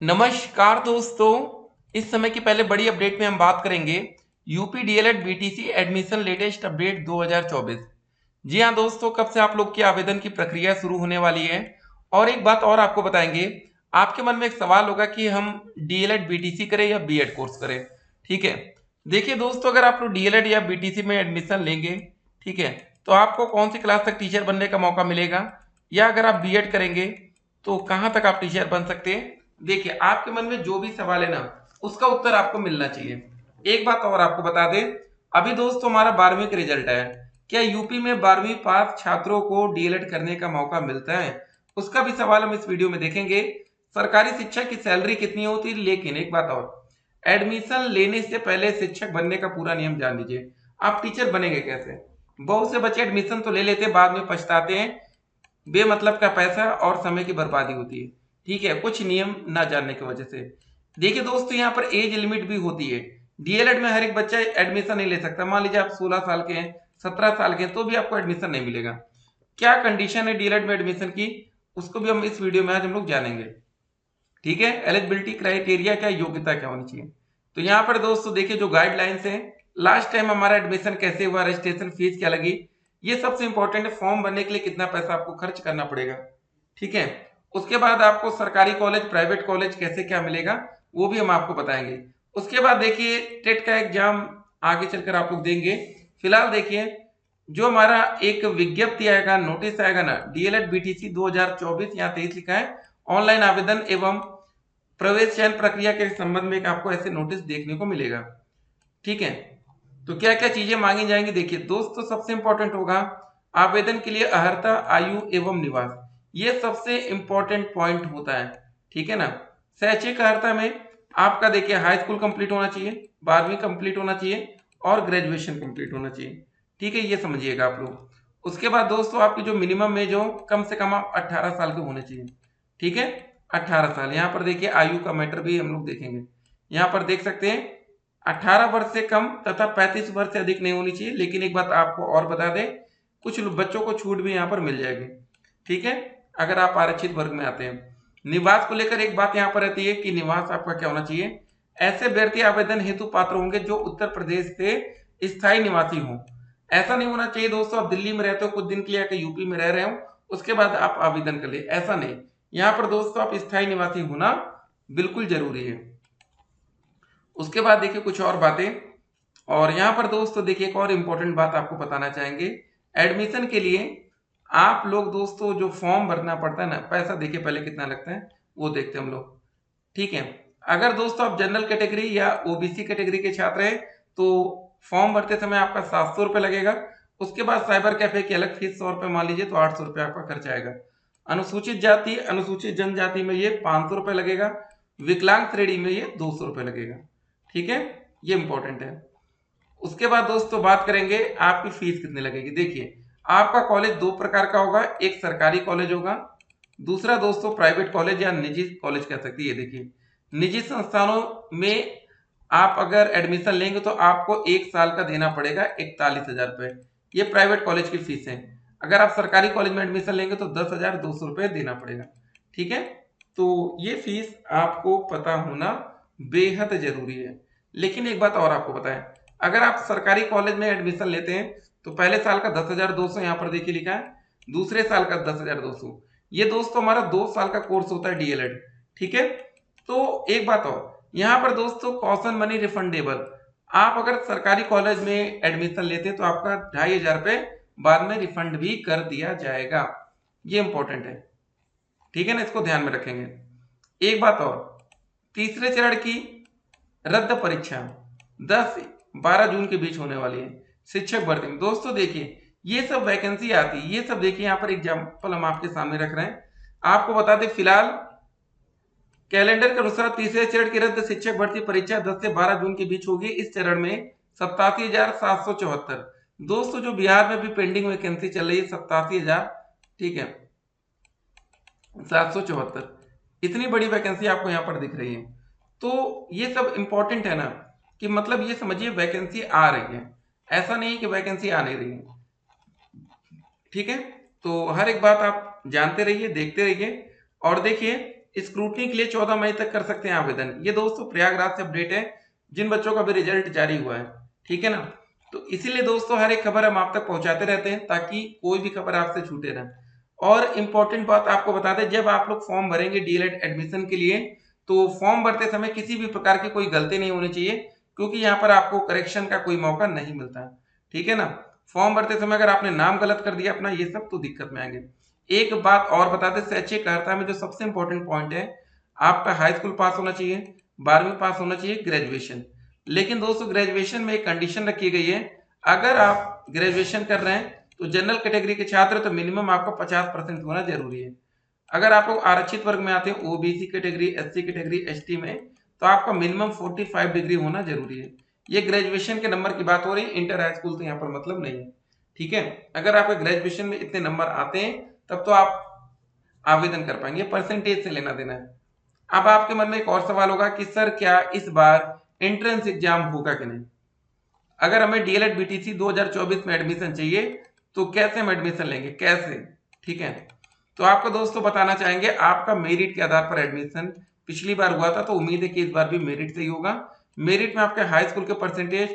नमस्कार दोस्तों। इस समय की पहले बड़ी अपडेट में हम बात करेंगे UP DElEd BTC admission latest update 2024। जी हाँ दोस्तों, कब से आप लोग की आवेदन की प्रक्रिया शुरू होने वाली है। और एक बात और आपको बताएंगे, आपके मन में एक सवाल होगा कि हम डीएलएड बीटीसी करें या बीएड कोर्स करें। ठीक है, देखिए दोस्तों, अगर आप लोग डीएलएड या बीटीसी में एडमिशन लेंगे, ठीक है, तो आपको कौन सी क्लास तक टीचर बनने का मौका मिलेगा, या अगर आप बीएड करेंगे तो कहाँ तक आप टीचर बन सकते हैं। देखिए, आपके मन में जो भी सवाल है ना, उसका उत्तर आपको मिलना चाहिए। एक बात और आपको बता दें, अभी दोस्तों हमारा 12वीं का रिजल्ट है। क्या यूपी में 12वीं पास छात्रों को डीएलएड करने का मौका मिलता है, उसका भी सवाल हम इस वीडियो में देखेंगे। सरकारी शिक्षक की सैलरी कितनी होती है, लेकिन एक बात और, एडमिशन लेने से पहले शिक्षक बनने का पूरा नियम जान लीजिए। आप टीचर बनेंगे कैसे। बहुत से बच्चे एडमिशन तो ले लेते हैं, बाद में पछताते हैं, बेमतलब का पैसा और समय की बर्बादी होती है। ठीक है, कुछ नियम ना जानने की वजह से। देखिए दोस्तों, यहाँ पर एज लिमिट भी होती है। डीएलएड में हर एक बच्चा एडमिशन नहीं ले सकता। मान लीजिए आप 16 साल के हैं, 17 साल के हैं, तो भी आपको एडमिशन नहीं मिलेगा। क्या कंडीशन है डीएलएड में एडमिशन की, उसको भी हम इस वीडियो में आज हम लोग जानेंगे। ठीक है, एलिजिबिलिटी क्राइटेरिया क्या, योग्यता क्या होनी चाहिए। तो यहाँ पर दोस्तों देखिए, जो गाइडलाइंस है, लास्ट टाइम हमारा एडमिशन कैसे हुआ, रजिस्ट्रेशन फीस क्या लगी, ये सबसे इंपॉर्टेंट है। फॉर्म भरने के लिए कितना पैसा आपको खर्च करना पड़ेगा। ठीक है, उसके बाद आपको सरकारी कॉलेज, प्राइवेट कॉलेज कैसे क्या मिलेगा, वो भी हम आपको बताएंगे। उसके बाद देखिए, टेट का एग्जाम आगे चलकर आप लोग देंगे। फिलहाल देखिए, जो हमारा एक विज्ञप्ति आएगा, नोटिस आएगा ना, डीएलएड बीटीसी 2024, यहाँ 23 लिखा है, ऑनलाइन आवेदन एवं प्रवेश चयन प्रक्रिया के संबंध में एक आपको ऐसे नोटिस देखने को मिलेगा। ठीक है, तो क्या क्या चीजें मांगी जाएंगी, देखिए दोस्तों, सबसे इंपॉर्टेंट होगा आवेदन के लिए अर्हता, आयु एवं निवास। ये सबसे इंपॉर्टेंट पॉइंट होता है। ठीक है ना। शैक्षिक अर्हता में आपका देखिए, हाई स्कूल कंप्लीट होना चाहिए, 12वीं कंप्लीट होना चाहिए और ग्रेजुएशन कंप्लीट होना चाहिए। ठीक है, ये समझिएगा आप लोग। उसके बाद दोस्तों, आपकी जो मिनिमम एज हो, कम से कम आप 18 साल के होने चाहिए। ठीक है, 18 साल। यहाँ पर देखिए, आयु का मैटर भी हम लोग देखेंगे। यहाँ पर देख सकते हैं, 18 वर्ष से कम तथा 35 वर्ष से अधिक नहीं होनी चाहिए। लेकिन एक बात आपको और बता दें, कुछ बच्चों को छूट भी यहाँ पर मिल जाएगी। ठीक है, अगर आप आरक्षित वर्ग में आते हैं। निवास को लेकर एक बात यहाँ पर रहती है कि निवास आपका क्या होना चाहिए। ऐसे अभ्यर्थी आवेदन हेतु पात्र होंगे जो उत्तर प्रदेश से स्थायी निवासी हों। ऐसा नहीं होना चाहिए दोस्तों, आप दिल्ली में रहते हो, कुछ दिन के लिए आके यूपी में रह रहे हो, उसके बाद आप आवेदन कर ले, ऐसा नहीं। यहाँ पर दोस्तों आप स्थायी निवासी होना बिल्कुल जरूरी है। उसके बाद देखिए कुछ और बातें, और यहाँ पर दोस्तों देखिए, एक और इम्पोर्टेंट बात आपको बताना चाहेंगे। एडमिशन के लिए आप लोग दोस्तों जो फॉर्म भरना पड़ता है ना, पैसा देखिए पहले कितना लगता है, वो देखते हैं हम लोग। ठीक है, अगर दोस्तों आप जनरल कैटेगरी या ओबीसी कैटेगरी के छात्र हैं, तो फॉर्म भरते समय आपका 700 रुपये लगेगा। उसके बाद साइबर कैफे की अलग फीस 100 रुपये मान लीजिए, तो 800 रुपये आपका खर्च आएगा। अनुसूचित जाति, अनुसूचित जनजाति में ये 500 रुपये लगेगा। विकलांग श्रेणी में ये 200 रुपये लगेगा। ठीक है, ये इंपॉर्टेंट है। उसके बाद दोस्तों बात करेंगे आपकी फीस कितनी लगेगी। देखिए, आपका कॉलेज दो प्रकार का होगा, एक सरकारी कॉलेज होगा, दूसरा दोस्तों प्राइवेट कॉलेज या निजी कॉलेज कह सकती है। देखिए, निजी संस्थानों में आप अगर एडमिशन लेंगे तो आपको एक साल का देना पड़ेगा 41,000 रुपये। ये प्राइवेट कॉलेज की फीस है। अगर आप सरकारी कॉलेज में एडमिशन लेंगे तो 10,200 रुपये देना पड़ेगा। ठीक है, तो ये फीस आपको पता होना बेहद जरूरी है। लेकिन एक बात और आपको बताएं, अगर आप सरकारी कॉलेज में एडमिशन लेते हैं तो पहले साल का 10,200 यहाँ पर देखिए लिखा है, दूसरे साल का 10,200। ये दोस्तों हमारा 2 साल का कोर्स होता है डीएलएड। ठीक है, तो एक बात और, यहाँ पर दोस्तों कॉशन मनी रिफंडेबल। आप अगर सरकारी कॉलेज में एडमिशन लेते हैं तो आपका 2,500 रुपये बाद में रिफंड भी कर दिया जाएगा। ये इंपॉर्टेंट है। ठीक है ना, इसको ध्यान में रखेंगे। एक बात और, तीसरे चरण की रद्द परीक्षा 10-12 जून के बीच होने वाली है शिक्षक भर्ती में। दोस्तों देखिए, ये सब वैकेंसी आती है, ये सब देखिए, यहाँ पर एग्जाम्पल हम आपके सामने रख रहे हैं। आपको बता दें, फिलहाल कैलेंडर के अनुसार तीसरे चरण की रद्द शिक्षक भर्ती परीक्षा 10 से 12 जून के बीच होगी। इस चरण में 87,774, दोस्तों जो बिहार में भी पेंडिंग वैकेंसी चल रही है 87,000, ठीक है, 774, इतनी बड़ी वैकेंसी आपको यहाँ पर दिख रही है। तो ये सब इंपॉर्टेंट है ना, कि मतलब ये समझिए वैकेंसी आ रही है, ऐसा नहीं कि वैकेंसी आ नहीं रही है। ठीक है, तो हर एक बात आप जानते रहिए, देखते रहिए। और देखिए, स्क्रूटनी के लिए 14 मई तक कर सकते हैं आवेदन। ये दोस्तों प्रयागराज से अपडेट है, जिन बच्चों का भी रिजल्ट जारी हुआ है, ठीक है ना। तो इसीलिए दोस्तों हर एक खबर हम आप तक पहुंचाते रहते हैं ताकि कोई भी खबर आपसे छूटे ना। और इम्पोर्टेंट बात आपको बता दें, जब आप लोग फॉर्म भरेंगे डीएलएड एडमिशन के लिए, तो फॉर्म भरते समय किसी भी प्रकार की कोई गलती नहीं होनी चाहिए, क्योंकि यहाँ पर आपको करेक्शन का कोई मौका नहीं मिलता है, ठीक है ना। फॉर्म भरते समय अगर आपने नाम गलत कर दिया अपना, ये सब तो दिक्कत में आएंगे। एक बात और बता दें, शैक्षिक अर्हता में जो सबसे इंपॉर्टेंट पॉइंट है, आपका हाई स्कूल पास होना चाहिए, 12वीं पास होना चाहिए, ग्रेजुएशन। लेकिन दोस्तों ग्रेजुएशन में एक कंडीशन रखी गई है, अगर आप ग्रेजुएशन कर रहे हैं तो जनरल कैटेगरी के छात्र तो मिनिमम आपका 50% होना जरूरी है। अगर आप लोग आरक्षित वर्ग में आते हैं, OBC category, SC category, ST में, तो आपका मिनिमम 45 डिग्री होना जरूरी है। ये ग्रेजुएशन के नंबर की बात हो रही है, इंटर हाई स्कूल तो यहाँ पर मतलब नहीं है, ठीक है। अगर आपके ग्रेजुएशन में इतने नंबर आते हैं तब तो आप आवेदन कर पाएंगे, परसेंटेज से लेना देना है। अब आपके मन में एक और सवाल होगा कि सर क्या इस बार एंट्रेंस एग्जाम होगा कि नहीं। अगर हमें डीएलएड बीटीसी 2024 में एडमिशन चाहिए तो कैसे हम एडमिशन लेंगे, कैसे, ठीक है। तो आपको दोस्तों बताना चाहेंगे, आपका मेरिट के आधार पर एडमिशन पिछली बार हुआ था, तो उम्मीद है कि इस बार भी मेरिट से ही होगा। मेरिट में आपके हाई स्कूल के परसेंटेज,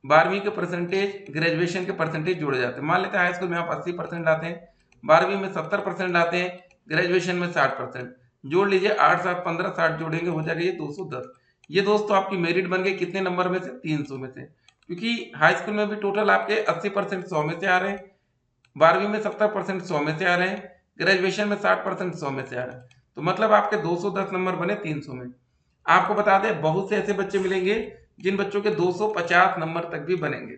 12वीं के परसेंटेज, ग्रेजुएशन के परसेंटेज जोड़े जाते हैं। मान लेते हैं हाई स्कूल में आप 80% लाते हैं, 12वीं में 70% लाते हैं, ग्रेजुएशन में 60%, जोड़ लीजिए 8 7 15, 60 जोड़ेंगे हो जाएगा ये 210। ये दोस्तों आपकी मेरिट बन गई कितने नंबर में से, 300 में से, क्योंकि हाई स्कूल में भी टोटल आपके 80% 100 में से आ रहे हैं, 12वीं में 70% 100 में से आ रहे हैं, ग्रेजुएशन में 60% 100 में से आ रहे हैं, तो मतलब आपके 210 नंबर बने 300 में। आपको बता दें बहुत से ऐसे बच्चे मिलेंगे जिन बच्चों के 250 नंबर तक भी बनेंगे।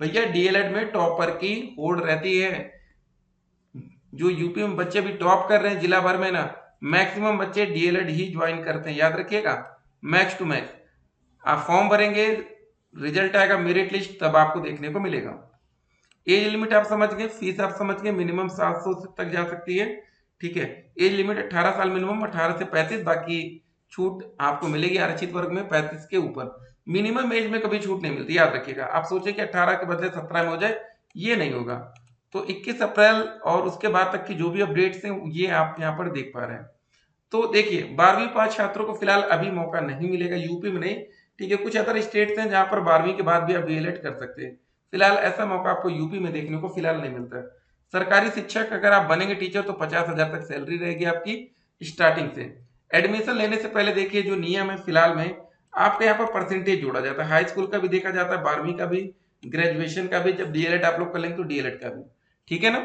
भैया डीएलएड में टॉपर की होड़ रहती है, जो यूपी में बच्चे भी टॉप कर रहे हैं जिला भर में ना, मैक्सिमम बच्चे डीएलएड ही ज्वाइन करते हैं, याद रखिएगा, मैक्स टू मैक्स। आप फॉर्म भरेंगे, रिजल्ट आएगा, मेरिट लिस्ट, तब आपको देखने को मिलेगा। एज लिमिट आप समझ गए, फीस आप समझ गए, मिनिमम 700 तक जा सकती है, ठीक है। एज लिमिट 18 साल मिनिमम, 18 से 35, बाकी छूट आपको मिलेगी आरक्षित वर्ग में 35 के ऊपर। मिनिमम एज में कभी छूट नहीं मिलती, याद रखिएगा। आप सोचे कि 18 के बदले 17 में हो जाए, ये नहीं होगा। तो 21 अप्रैल और उसके बाद तक की जो भी अपडेट्स हैं ये आप यहाँ पर देख पा रहे हैं। तो देखिए 12वीं पास छात्रों को फिलहाल अभी मौका नहीं मिलेगा, यूपी में नहीं, ठीक है। कुछ अदर स्टेट्स हैं जहां पर 12वीं के बाद भी आप डीएलएड कर सकते हैं। फिलहाल ऐसा मौका आपको यूपी में देखने को फिलहाल नहीं मिलता है। सरकारी शिक्षक अगर आप बनेंगे टीचर तो 50,000 तक सैलरी रहेगी आपकी स्टार्टिंग से। एडमिशन लेने से पहले देखिए जो नियम है फिलहाल में, आपके यहाँ पर परसेंटेज जोड़ा जाता है, हाई स्कूल का भी देखा जाता है, 12वीं का भी, ग्रेजुएशन का भी, जब डीएलएड आप लोग कर लेंगे तो डीएलएड का भी, ठीक है ना।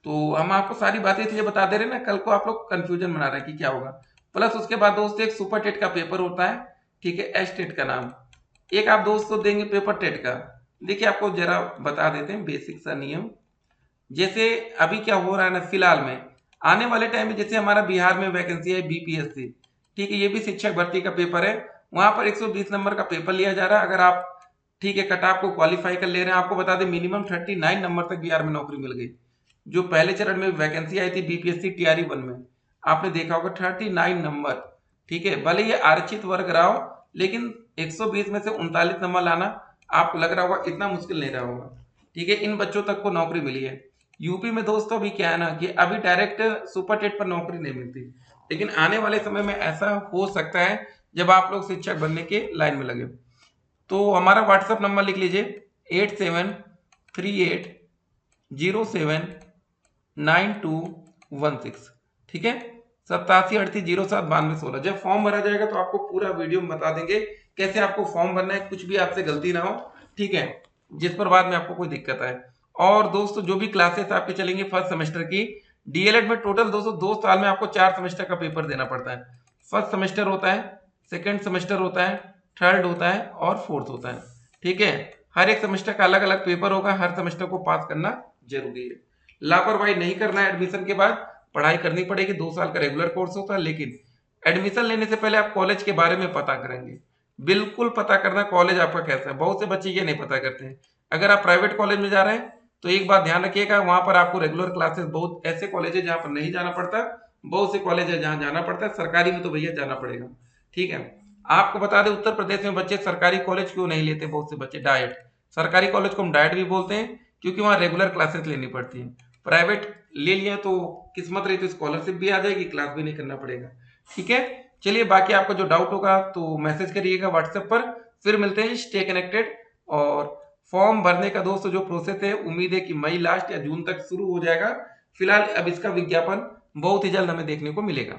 तो हम आपको सारी बातें इसलिए बता दे रहे हैं ना, कल को आप लोग कंफ्यूजन बना रहे हैं कि क्या होगा। प्लस उसके बाद दोस्तों एक सुपर टेट का पेपर होता है, ठीक है, एस टेट का नाम, एक आप दोस्तों देंगे पेपर टेट का। देखिए आपको जरा बता देते हैं बेसिक सा नियम। जैसे अभी क्या हो रहा है ना फिलहाल में, आने वाले टाइम में जैसे हमारा बिहार में वैकेंसी है बीपीएससी, ठीक है, ये भी शिक्षक भर्ती का पेपर है, वहां पर 120 नंबर का पेपर लिया जा रहा है। अगर आप ठीक है कट ऑफ को क्वालिफाई कर ले रहे हैं, आपको बता दें मिनिमम 39 नंबर तक बिहार में नौकरी मिल गई। जो पहले चरण में वैकेंसी आई थी बीपीएससी टीआरई 1 में, आपने देखा होगा 39 नंबर, ठीक है। भले ये आरक्षित वर्ग रहा हो, लेकिन 120 में से 39 नंबर लाना आपको लग रहा होगा इतना मुश्किल नहीं रहा होगा, ठीक है। इन बच्चों तक को नौकरी मिली है। यूपी में दोस्तों अभी क्या है ना कि अभी डायरेक्ट सुपर टेट पर नौकरी नहीं मिलती, लेकिन आने वाले समय में ऐसा हो सकता है जब आप लोग शिक्षक बनने के लाइन में लगे। तो हमारा व्हाट्सएप नंबर लिख लीजिए 8738079216, ठीक है, 8738079216। जब फॉर्म भरा जाएगा तो आपको पूरा वीडियो में बता देंगे कैसे आपको फॉर्म भरना है, कुछ भी आपसे गलती ना हो, ठीक है, जिस पर बाद में आपको कोई दिक्कत आए। और दोस्तों जो भी क्लासेस आपके चलेंगे फर्स्ट सेमेस्टर की, डीएलएड में टोटल दोस्तों 2 साल में आपको 4 सेमेस्टर का पेपर देना पड़ता है। फर्स्ट सेमेस्टर होता है, सेकेंड सेमेस्टर होता है, थर्ड होता है और फोर्थ होता है, ठीक है। हर एक सेमेस्टर का अलग अलग पेपर होगा, हर सेमेस्टर को पास करना जरूरी है। लापरवाही नहीं करना है, एडमिशन के बाद पढ़ाई करनी पड़ेगी, 2 साल का रेगुलर कोर्स होता है। लेकिन एडमिशन लेने से पहले आप कॉलेज के बारे में पता करेंगे, बिल्कुल पता करना कॉलेज आपका कैसा है। बहुत से बच्चे ये नहीं पता करते हैं। अगर आप प्राइवेट कॉलेज में जा रहे हैं तो एक बात ध्यान रखिएगा, वहां पर आपको रेगुलर क्लासेस, बहुत ऐसे कॉलेज है जहां पर नहीं जाना पड़ता, बहुत से कॉलेज है जहां जाना पड़ता है। सरकारी में तो भैया जाना पड़ेगा, ठीक है। आपको बता दें उत्तर प्रदेश में बच्चे सरकारी कॉलेज क्यों नहीं लेते, बहुत से बच्चे डाइट, सरकारी कॉलेज को हम डाइट भी बोलते हैं क्योंकि वहां रेगुलर क्लासेस लेनी पड़ती है। प्राइवेट ले लिया तो किस्मत रही तो स्कॉलरशिप भी आ जाएगी, क्लास भी नहीं करना पड़ेगा। ठीक है, चलिए बाकी आपको जो डाउट होगा तो मैसेज करिएगा व्हाट्सएप पर। फिर मिलते हैं, स्टे कनेक्टेड। और फॉर्म भरने का दोस्तों जो प्रोसेस है, उम्मीद है कि मई लास्ट या जून तक शुरू हो जाएगा। फिलहाल अब इसका विज्ञापन बहुत ही जल्द हमें देखने को मिलेगा।